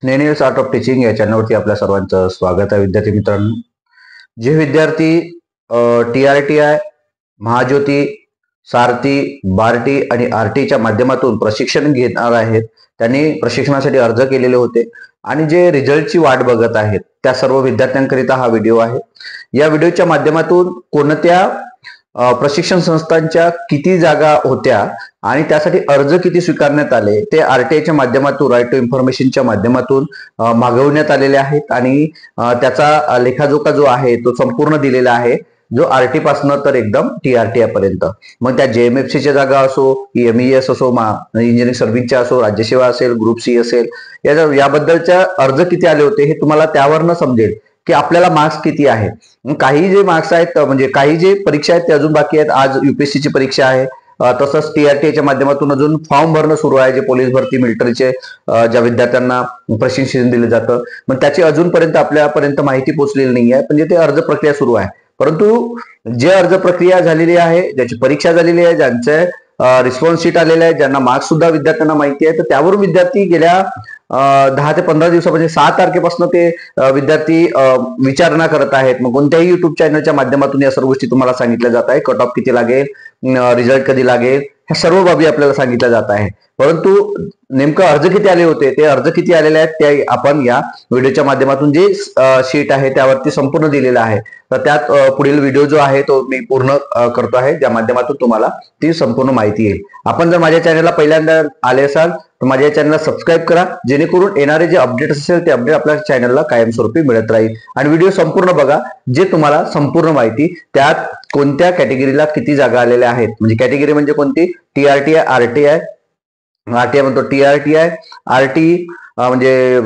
नेनियल्स art of teaching या चॅनलवरती आपल्या सर्वांचं स्वागत आहे. विद्यार्थी मित्रांनो, जे विद्यार्थी TRTI, महाज्योती, सारथी, बार्टी आणि आरटीच्या माध्यमातून प्रशिक्षण घेणार आहेत त्यांनी प्रशिक्षणासाठी अर्ज केलेले होते आणि जे रिझल्टची वाट बघत आहेत त्या सर्व विद्यार्थ्यांकरिता हा व्हिडिओ आहे. या व्हिडिओच्या माध्यमातून कोणत्या प्रशिक्षण संस्थांच्या किती जागा होत्या आणि त्यासाठी अर्ज किती स्वीकारण्यात आले ते आरटीआयच्या माध्यमातून, राईट टू इन्फॉर्मेशनच्या माध्यमातून मागवण्यात आलेले आहेत आणि त्याचा लेखाजोखा जो आहे तो संपूर्ण दिलेला आहे, जो आरटी पासनं तर एकदम TRTI पर्यंत. मग त्या JMFCच्या जागा असो, MES असो, इंजिनिअरिंग सर्व्हिसच्या असो, राज्यसेवा असेल, ग्रुप C असेल, याबद्दलच्या अर्ज किती आले होते हे तुम्हाला त्यावरनं समजेल की आपल्याला मार्क्स किती आहे. काही जे मार्क्स आहेत म्हणजे काही जे परीक्षा आहेत ते अजून बाकी आहेत. आज UPSCची परीक्षा आहे, तसंच TRTIच्या माध्यमातून अजून फॉर्म भरणं सुरू आहे, जे पोलीस भरती, मिलिटरीचे ज्या विद्यार्थ्यांना प्रशिक्षण दिलं जातं. मग त्याची अजूनपर्यंत आपल्यापर्यंत माहिती पोहोचलेली नाही आहे, म्हणजे ते अर्ज प्रक्रिया सुरू आहे. परंतु जे अर्ज प्रक्रिया झालेली आहे, ज्याची परीक्षा झालेली आहे, ज्यांचे रिस्पॉन्स शीट आलेले आहे, ज्यांना मार्क्स सुद्धा विद्यार्थ्यांना माहिती आहे, तर त्यावरून विद्यार्थी गेल्या 10 ते 15 दिवसा म्हणजे 6 तारखेपासून ते विद्यार्थी विचारणा करत आहेत. मग कोणत्याही युट्यूब चॅनलच्या माध्यमातून या सर्व गोष्टी तुम्हाला सांगितल्या जात आहे. कट ऑफ किती लागेल, रिझल्ट कधी लागेल, ह्या सर्व बाबी आपल्याला सांगितल्या जात आहे. परंतु नेमकं अर्ज किती आले होते, ते अर्ज किती आलेले आहेत ते आपण या व्हिडिओच्या माध्यमातून जे शीट आहे त्यावरती संपूर्ण दिलेलं आहे. तर त्यात पुढील व्हिडिओ जो आहे तो मी पूर्ण करतो आहे, ज्या माध्यमातून तुम्हाला ती संपूर्ण माहिती येईल. आपण जर माझ्या चॅनलला पहिल्यांदा आले असाल तर माझ्या चॅनलला सबस्क्राईब करा, जेणेकरून येणारे जे अपडेट असेल ते अपडेट आपल्या चॅनलला कायमस्वरूपी मिळत राहील. आणि व्हिडिओ संपूर्ण बघा, जे तुम्हाला संपूर्ण माहिती त्यात कोणत्या कॅटेगरीला किती जागा आलेल्या आहेत, म्हणजे कॅटेगरी म्हणजे कोणती, TRTI, RTI म्हणतो, TRTI, RT म्हणजे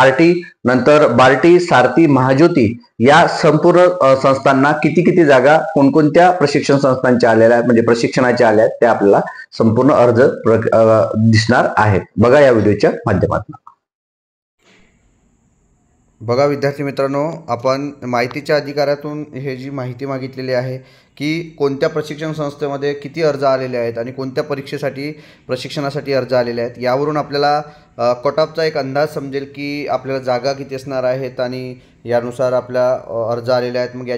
RT, नंतर बार्टी, सारथी, महाज्योती या संपूर्ण संस्थांना किती किती जागा कोणकोणत्या प्रशिक्षण संस्थांच्या आलेल्या आहेत, म्हणजे प्रशिक्षणाच्या आल्या आहेत, ते आपल्याला संपूर्ण अर्ज दिसणार आहेत. बघा या व्हिडिओच्या माध्यमातून. बघा विद्यार्थी मित्रांनो, आपण माहितीच्या अधिकारातून हे जी माहिती मागितलेली आहे की कोणत्या प्रशिक्षण संस्थेमध्ये किती अर्ज आलेले आहेत आणि कोणत्या परीक्षेसाठी, प्रशिक्षणासाठी अर्ज आलेले आहेत, यावरून आपल्याला कट ऑफचा एक अंदाज समजेल की आपल्याला जागा किती असणार आहेत आणि यानुसार आपल्या अर्ज आलेले आहेत. मग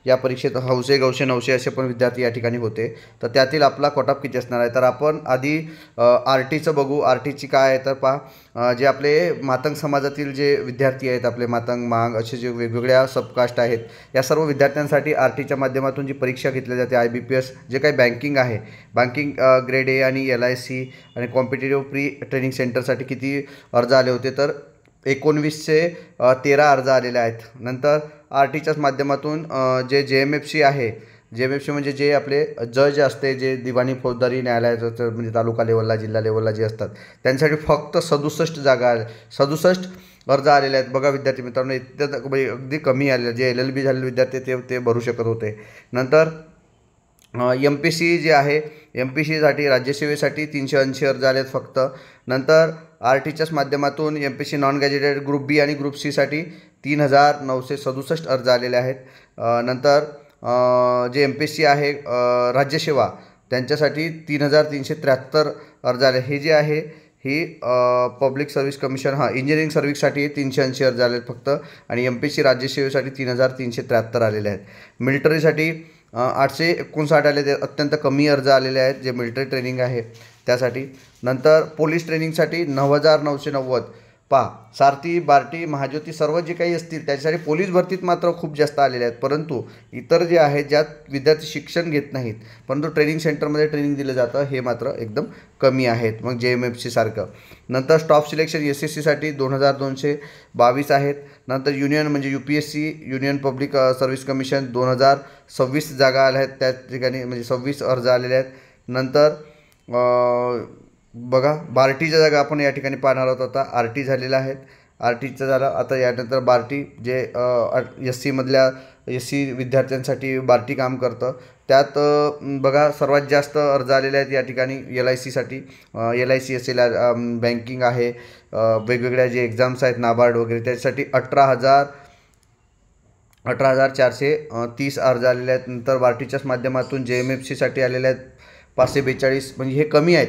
या परीक्षेत हौसे, गौसे, नवसे असे पण विद्यार्थी या ठिकाणी होते, तर त्यातील आपला कट ऑफ किती असणार आहे. तर आपण आधी RTचं बघू. RTची काय आहे तर पहा, जे आपले मातंग समाजातील जे विद्यार्थी आहेत, आपले मातंग, मांग असे जे वेगवेगळ्या सबकास्ट आहेत, या सर्व विद्यार्थ्यांसाठी RTच्या माध्यमातून जी परीक्षा घेतली जाते, IBPS, जे काही बँकिंग आहे, बँकिंग ग्रेड A आणि LIC आणि कॉम्पिटेटिव्ह प्री ट्रेनिंग सेंटरसाठी किती अर्ज आले होते, तर 1913 अर्ज आलेले आहेत. नंतर RTच्याच माध्यमातून जे JMFC आहे, JMFC म्हणजे जे आपले जज असते, जे दिवाणी फौजदारी न्यायालयाचं म्हणजे तालुका लेवलला, जिल्हा लेवलला जे असतात, त्यांच्यासाठी फक्त 67 जागा, 67 अर्ज आलेले आहेत. बघा विद्यार्थी मित्रांनो, अगदी कमी आलेले. जे LLB झालेले विद्यार्थी ते भरू शकत होते. नंतर MPC जे आहे, MPCसाठी राज्यसेवेसाठी 380 अर्ज आले आहेत फक्त. नंतर RTच्याच माध्यमातून MPC non gazetted group B आणि ग्रुप C साठी 3967 अर्ज आलेले आहेत. नंतर जे MPSC आहे राज्यसेवा, त्यांच्यासाठी 3373 अर्ज आले. हे जे आहे ही पब्लिक सर्व्हिस कमिशन, इंजिनिअरिंग सर्व्हिससाठी 380 अर्ज आले आहेत फक्त, आणि MPSC राज्यसेवेसाठी 3373 आलेले आहेत. मिलिटरीसाठी 859 आले, ते अत्यंत कमी अर्ज आलेले आहेत, जे मिलिटरी ट्रेनिंग आहे त्यासाठी. नंतर पोलीस ट्रेनिंगसाठी 9990. पहा, सारथी, बार्टी, महाज्योती सर्व जे काही असतील त्याच्यासाठी पोलीस भरतीत मात्र खूप जास्त आलेले आहेत. परंतु इतर जे आहेत, ज्यात विद्यार्थी शिक्षण घेत नाहीत परंतु ट्रेनिंग सेंटरमध्ये ट्रेनिंग दिलं जातं, हे मात्र एकदम कमी आहेत. मग JMFC सारखं. नंतर स्टाफ सिलेक्शन SSCसाठी 2222 आहेत. नंतर युनियन म्हणजे UPSC, union public service commission, 2026 जागा आल्या आहेत त्या ठिकाणी, म्हणजे 26 अर्ज आलेले आहेत. नंतर बघा, बार्टीच्या जागा आपण या ठिकाणी पाहणार आहोत. आता RT झालेला आहेत, RTचं झालं. आता यानंतर बार्टी, जे SC विद्यार्थ्यांसाठी बार्टी काम करतं, त्यात बघा सर्वात जास्त अर्ज आलेले आहेत या ठिकाणी. LICसाठी, LIC असेल, बँकिंग आहे, वेगवेगळ्या जे एक्झाम्स आहेत, नाबार्ड वगैरे, त्याच्यासाठी 18,430 अर्ज आलेले आहेत. नंतर बार्टीच्याच माध्यमातून JMFCसाठी आलेले आहेत 542, म्हणजे हे कमी आहेत.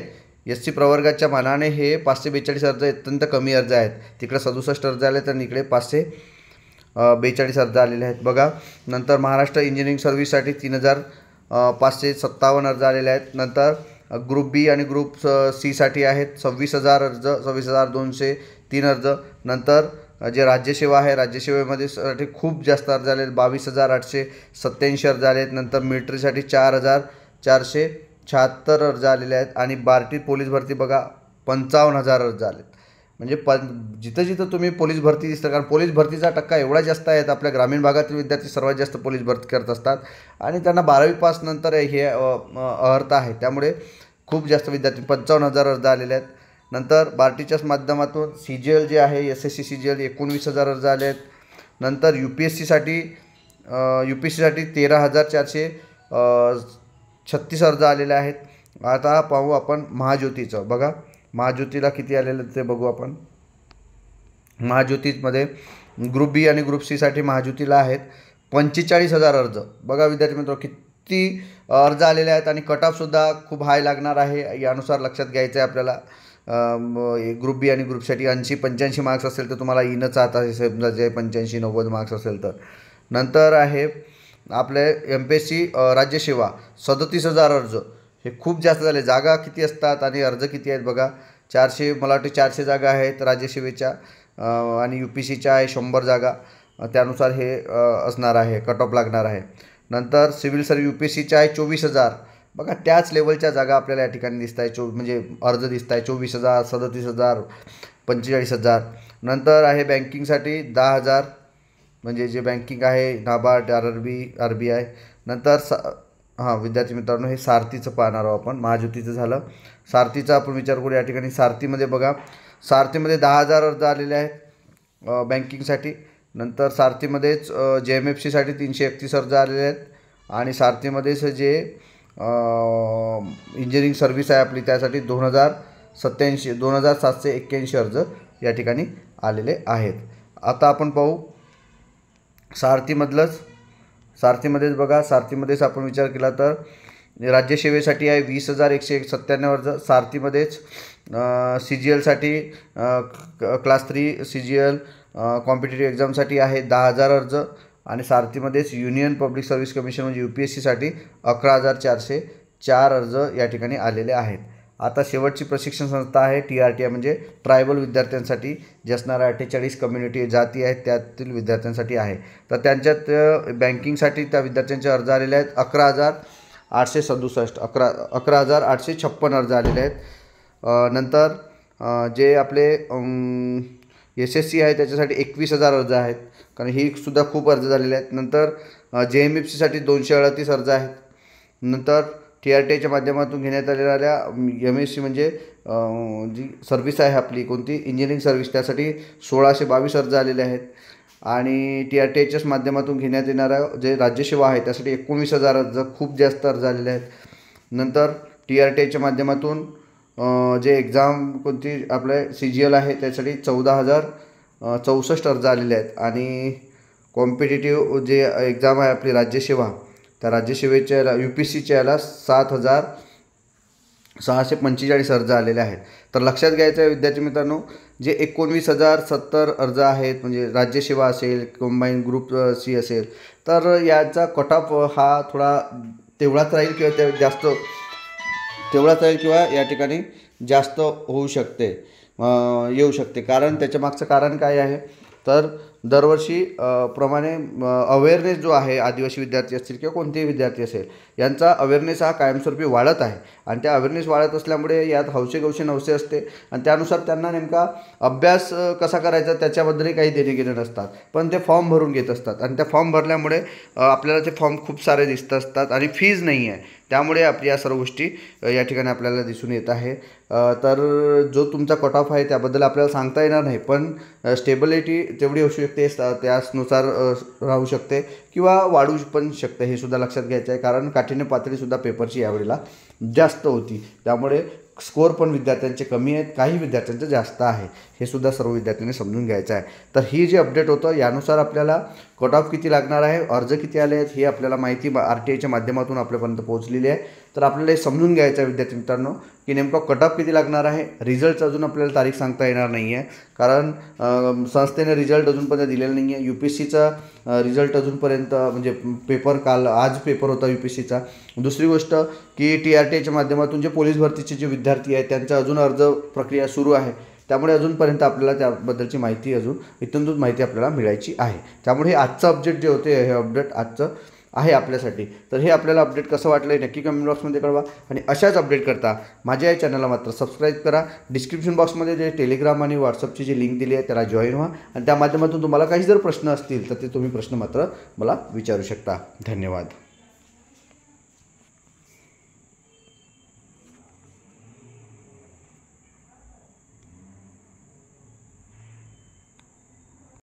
SC प्रवर्गाच्या मानाने हे 542 अर्ज अत्यंत कमी अर्ज आहेत. तिकडे 67 अर्ज आले तर इकडे 542 अर्ज आलेले आहेत बघा. नंतर महाराष्ट्र इंजिनिअरिंग सर्व्हिससाठी 3557 अर्ज आलेले आहेत. नंतर ग्रुप बी आणि ग्रुप सीसाठी आहेत 26,000 अर्ज, 26,203 अर्ज. नंतर जे राज्यसेवा आहे, राज्यसेवेमध्ये साठी खूप जास्त अर्ज आले आहेत, 22,887 अर्ज आले आहेत. नंतर मिलिटरीसाठी 4,476 अर्ज आलेले आहेत. आणि बार्टी पोलीस भरती बघा 55,000 अर्ज आले आहेत. म्हणजे जिथं जिथं तुम्ही पोलीस भरती दिसतं, कारण पोलीस भरतीचा टक्का एवढा जास्त आहे. आपल्या ग्रामीण भागातील विद्यार्थी सर्वात जास्त पोलीस भरती करत असतात आणि त्यांना 12वी पास नंतर हे अर्हता आहे. त्यामुळे खूप जास्त विद्यार्थी 55,000 अर्ज आलेले आहेत. नंतर बार्टीच्याच माध्यमातून CGL जे आहे, SSC CGL 19,000 अर्ज आले आहेत. नंतर UPSCसाठी 13,436 अर्ज आलेले आहेत. आता पाहू आपण महाज्योतीचं. बघा महाज्योतीला किती आलेलं ते बघू आपण. महाज्योतीमध्ये ग्रुप बी आणि ग्रुप सीसाठी महाज्योतीला आहेत 45,000 अर्ज. बघा विद्यार्थी मित्र किती अर्ज आलेले आहेत. आणि कट ऑफसुद्धा खूप हाय लागणार आहे, यानुसार लक्षात घ्यायचं आहे आपल्याला. ग्रुप बी आणि ग्रुपसाठी 80-85 मार्क्स असेल तर तुम्हाला इनच आता समजा जे 85-90 मार्क्स असेल तर. नंतर आहे आपले MPSC राज्यसेवा 37,000 अर्ज. हे खूप जास्त झाले. जागा किती असतात आणि अर्ज किती आहेत बघा. 400, मला वाटते 400 जागा आहेत राज्यसेवेच्या आणि UPSCच्या आहे 100 जागा. त्यानुसार हे असणार आहे, कट ऑफ लागणार आहे. नंतर सिव्हिल सर्व्हिस UPSCच्या आहे 24,000. बघा त्याच लेवलच्या जागा आपल्याला या ठिकाणी दिसत आहे. म्हणजे अर्ज दिसत आहे 24,000, 37,000, 45,000. नंतर आहे बँकिंगसाठी 10,000, म्हणजे जे बँकिंग आहे नाबार्ड, RBI. नंतर विद्यार्थी मित्रांनो हे सारथीचं पाहणार आहोत आपण. महाज्योतीचं झालं, सारथीचा आपण विचार करू. या ठिकाणी सारथीमध्ये बघा, सारथीमध्ये 10,000 अर्ज आलेले आहेत बँकिंगसाठी. नंतर सारथीमध्येच JMFCसाठी 331 अर्ज आलेले आहेत. आणि सारथीमध्येच जे इंजिनिअरिंग सर्व्हिस आहे आपली त्यासाठी 2,781 अर्ज या ठिकाणी आलेले आहेत. आता आपण पाहू सारथीमध्येच बघा. सारथीमध्येच आपण विचार केला तर राज्यसेवेसाठी आहे 20,197 अर्ज. सारथीमध्येच CGLसाठी क्लास 3 CGL कॉम्पिटेटिव्ह एक्झामसाठी आहे 10,000 अर्ज. आणि सारथीमध्येच युनियन पब्लिक सर्व्हिस कमिशन म्हणजे UPSCसाठी 11,404 अर्ज या ठिकाणी आलेले आहेत. आता शेवटची प्रशिक्षण संस्था आहे TRTI, म्हणजे ट्रायबल विद्यार्थ्यांसाठी जे असणाऱ्या 48 कम्युनिटी जाती आहेत त्यातील विद्यार्थ्यांसाठी आहे. तर त्यांच्यात बँकिंगसाठी त्या विद्यार्थ्यांचे अर्ज आलेले आहेत 11,856, 11,856 अर्ज आलेले आहेत. नंतर जे आपले SSC आहे त्याच्यासाठी 21,000 अर्ज आहेत, कारण ही सुद्धा खूप अर्ज झालेले आहेत. नंतर JMFCसाठी 238 अर्ज आहेत. नंतर TRTIच्या माध्यमातून घेण्यात आलेल्या MSc म्हणजे जी सर्व्हिस आहे आपली कोणती इंजिनिअरिंग सर्व्हिस, त्यासाठी 1,622 अर्ज आलेले आहेत. आणि TRTIच्याच माध्यमातून घेण्यात येणारा जे राज्यसेवा आहे त्यासाठी 19,000 अर्ज, खूप जास्त अर्ज आलेले आहेत. नंतर TRTIच्या माध्यमातून जे एक्झाम कोणती आपले CGL आहे त्यासाठी 14,064 अर्ज आलेले आहेत. आणि कॉम्पिटेटिव्ह जे एक्झाम आहे आपली राज्यसेवा, त्या राज्यसेवेच्या UPSCच्या याला 7,645 अर्ज आलेले आहेत. तर लक्षात घ्यायचं आहे विद्यार्थी मित्रांनो, जे 19,070 अर्ज आहेत म्हणजे राज्यसेवा असेल, कंबाईन ग्रुप C असेल, तर याचा कट ऑफ हा थोडा तेवढाच राहील किंवा या ठिकाणी जास्त होऊ शकते, येऊ शकते. कारण त्याच्या मागचं कारण काय आहे तर दरवर्षी प्रमाणे अवेअरनेस जो आहे, आदिवासी विद्यार्थी असतील किंवा कोणतेही विद्यार्थी असेल, यांचा अवेअरनेस हा कायमस्वरूपी वाढत आहे. आणि त्या अवेअरनेस वाढत असल्यामुळे यात हौसे गौसे नवसे असते आणि त्यानुसार त्यांना नेमका अभ्यास कसा करायचा त्याच्याबद्दलही काही देणे घेणे नसतात, पण ते फॉर्म भरून घेत असतात. आणि त्या फॉर्म भरल्यामुळे आपल्याला ते फॉर्म खूप सारे दिसत असतात आणि फीज नाही आहे, त्यामुळे आपल्या या सर्व गोष्टी या ठिकाणी आपल्याला दिसून येत आहे. तर जो तुमचा कट ऑफ आहे त्याबद्दल आपल्याला सांगता येणार नाही, पण स्टेबिलिटी तेवढी असू शकते, त्यानुसार राहू शकते किंवा वाढू पण शकते, हे सुद्धा लक्षात घ्यायचं आहे. कारण काठिण्य पातळीसुद्धा पेपरची यावेळेला जास्त होती, त्यामुळे स्कोअर पण विद्यार्थ्यांचे कमी आहेत, काही विद्यार्थ्यांचं जास्त आहे, हे सुद्धा सर्व विद्यार्थ्यांनी समजून घ्यायचं आहे. तर ही जी अपडेट होतं यानुसार आपल्याला कट ऑफ किती लागणार आहे, अर्ज किती आले आहेत, ही आपल्याला माहिती RTIच्या माध्यमातून आपल्यापर्यंत पोहोचलेली आहे. तर आपल्याला हे समजून घ्यायचं आहे विद्यार्थी मित्रांनो की नेमका कट ऑफ किती लागणार आहे. रिझल्टचं अजून आपल्याला तारीख सांगता येणार नाही आहे, कारण संस्थेने रिझल्ट अजूनपर्यंत दिलेला नाही आहे. UPSCचा रिझल्ट अजूनपर्यंत म्हणजे पेपर आज पेपर होता UPSCचा. दुसरी गोष्ट की TRTIच्या माध्यमातून जे पोलीस भरतीचे जे विद्यार्थी आहेत त्यांचा अजून अर्ज प्रक्रिया सुरू आहे. त्यामुळे अजूनपर्यंत आपल्याला त्याबद्दलची माहिती इथून माहिती आपल्याला मिळायची आहे. त्यामुळे हे आजचं अपडेट जे होते हे अपडेट आजचं आहे आपल्यासाठी. तर हे आपल्याला अपडेट कसं वाटलं आहे नक्की कमेंट बॉक्समध्ये कळवा. आणि अशाच अपडेट करता माझ्या या चॅनलला मात्र सबस्क्राईब करा. डिस्क्रिप्शन बॉक्समध्ये जे टेलिग्राम आणि व्हॉट्सअपची जी लिंक दिली आहे त्याला जॉईन व्हा आणि त्या माध्यमातून तुम्हाला काही जर प्रश्न असतील तर ते तुम्ही प्रश्न मात्र मला विचारू शकता. धन्यवाद.